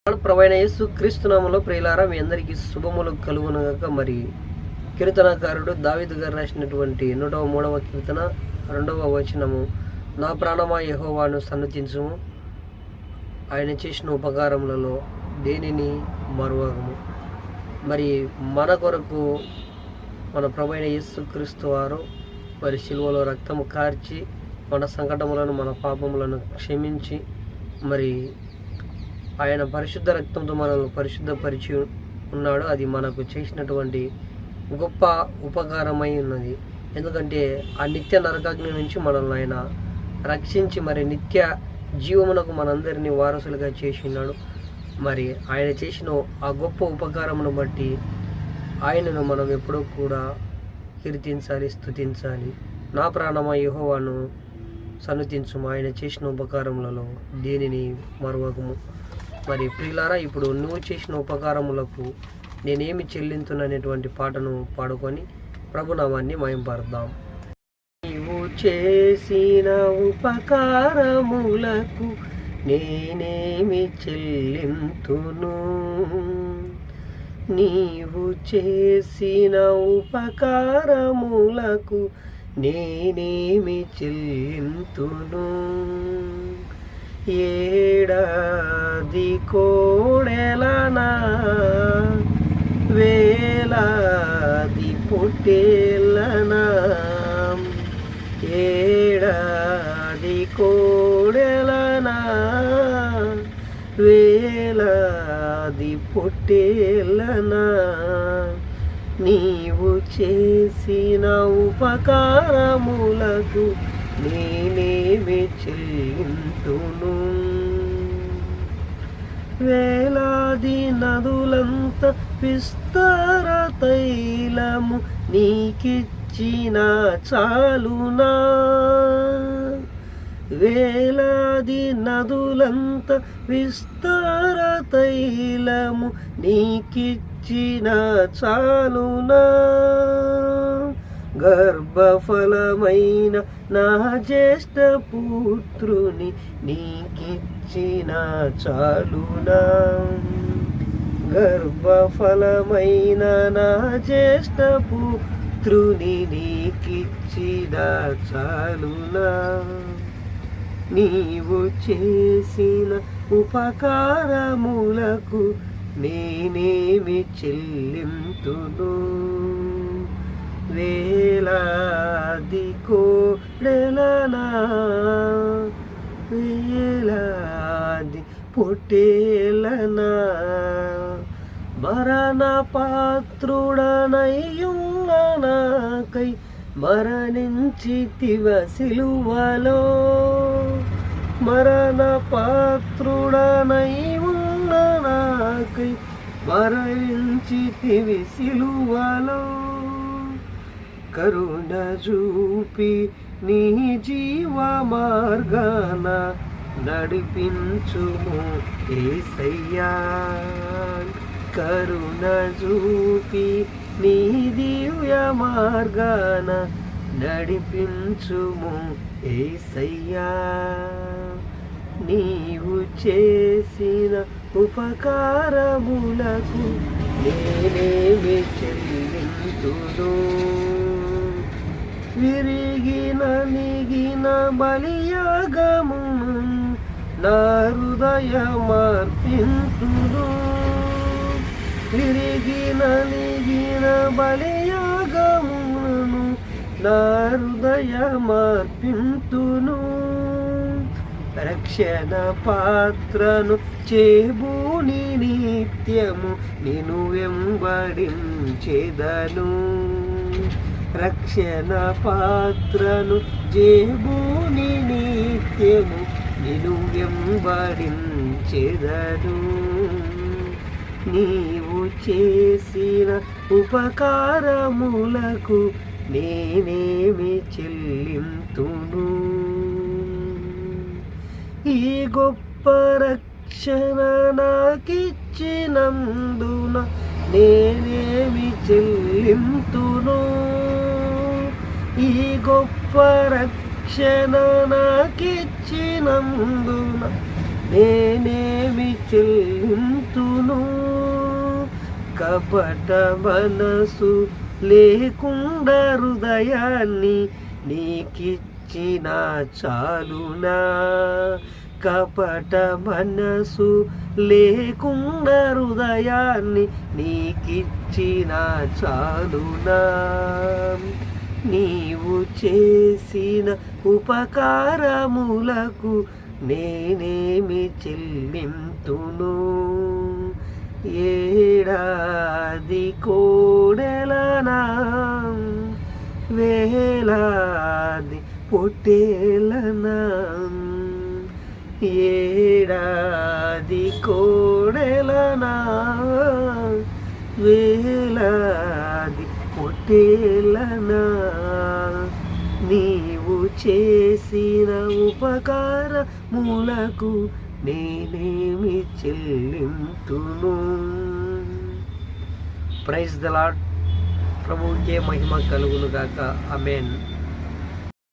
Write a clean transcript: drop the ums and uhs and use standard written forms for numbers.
ప్రభువైన యేసు క్రీస్తు నామములో ప్రియులారా మీ అందరికీ శుభములు కలుగునుగాక. మరి కీర్తనకారుడు దావీదు గారు రాసినటువంటి 103వ కీర్తన 2వ వచనము, నా ప్రాణమా యెహోవాను సన్నుతించుము, ఆయన చేసిన ఉపకారములలో దేనిని మరువగము. మరి మన కొరకు మన ప్రభువైన యేసు క్రీస్తు వారు మరి శిలువలో రక్తము కార్చి మన సంకటములను మన పాపములను క్షమించి మరి ఆయన పరిశుద్ధ రక్తంతో మనల్ని పరిశుద్ధపరిచి ఉన్నాడు. అది మనకు చేసినటువంటి గొప్ప ఉపకారమై ఉన్నది. ఎందుకంటే ఆ నిత్య నరకాగ్ని నుంచి మనల్ని ఆయన రక్షించి మరి నిత్య జీవమునకు మనందరినీ వారసులుగా చేసి ఉన్నాడు. మరి ఆయన చేసిన ఆ గొప్ప ఉపకారమును బట్టి ఆయనను మనం ఎప్పుడూ కూడా కీర్తించాలి, స్తుతించాలి. నా ప్రాణమా యెహోవాను సన్నుతించుము, ఆయన చేసిన ఉపకారములలో దేనిని మరువకము. మరి ప్రియులారా, ఇప్పుడు నువ్వు చేసిన ఉపకారములకు నేనేమి చెల్లింతుననేటువంటి పాటను పాడుకొని ప్రభునామాన్ని మహింపరుద్దాం. నీవు చేసిన ఉపకారములకు నేనేమి చెల్లింతును, నీవు చేసిన ఉపకారములకు నేనేమి చెల్లింతును. ఏడాది కోడెలనా వేలాది పొట్టేలనా, ఏడాది కోడెలనా వేలాది పొట్టేలనా, నీవు చేసిన ఉపకారములకు నేనేమి చెల్లింతును. వేలాది నదులంత విస్తార తైలము నీకిచ్చిన చాలునా, వేలాది నదులంత విస్తార తైలము నీకిచ్చిన చాలునా, గర్భఫలమైన నా జ్యేష్ఠ పుత్రుని నీకిచ్చిన చాలునా, గర్భఫలమైన నా జ్యేష్ఠ పుత్రుని నీకిచ్చిన చాలునా, నీవు చేసిన ఉపకారములకు నేనేమి చెల్లింతును. వేలాది కోడెలనా వేలాది పొట్టేలనా, మరణ పాత్రుడనయ్యున్న నాకై మరణించితివ సిలువలో, మరణ పాత్రుడనై ఉన్న నాకై మరణించితివి సిలువలో, కరుణ చూపి నీ జీవ మార్గాన నడిపించుము యేసయ్యా, కరుణ చూపి నీ దివ్య మార్గాన నడిపించుము యేసయ్యా, నీవు చేసిన ఉపకారములకు నేనేమి చెల్లింతును. విరిగిన నిగిన బలియాగమును నా హృదయమర్పింతును, విరిగిన నిగిన బలియాగమును నా హృదయమర్పింతును, రక్షణ పాత్రను చేబూని నిత్యము నిన్ను వెంబడించెదను, రక్షణ పాత్రను చేబూని నిత్యము నిన్ను వెంబడించెదను, నీవు చేసిన ఉపకారములకు నేనేమి చెల్లింతును. ఈ గొప్ప రక్షణ నాకిచ్చినందున నేనేమి చెల్లింతును. ఈ గొప్ప రక్షణ నాకిచ్చినందున నేనేమి చెల్లింతును. కపట మనసు లేకుండా హృదయాన్ని నీకిచ్చిన చాలునా. కపట మనసు లేకుండా హృదయాన్ని నీకిచ్చిన చాలునా. నీవు చేసిన ఉపకారములకు నేనేమి చెల్లింతును. ఏడాది కోడెలనా వేలాది పొట్టేలనా. ఏడాది కోడెలనా వేలాది పొట్టేలనా. నీవు చేసిన ఉపకారములకు నేనేమి చెల్లింతును. Praise the Lord. ప్రభువుకే మహిమ కలుగును గాక. ఆమేన్.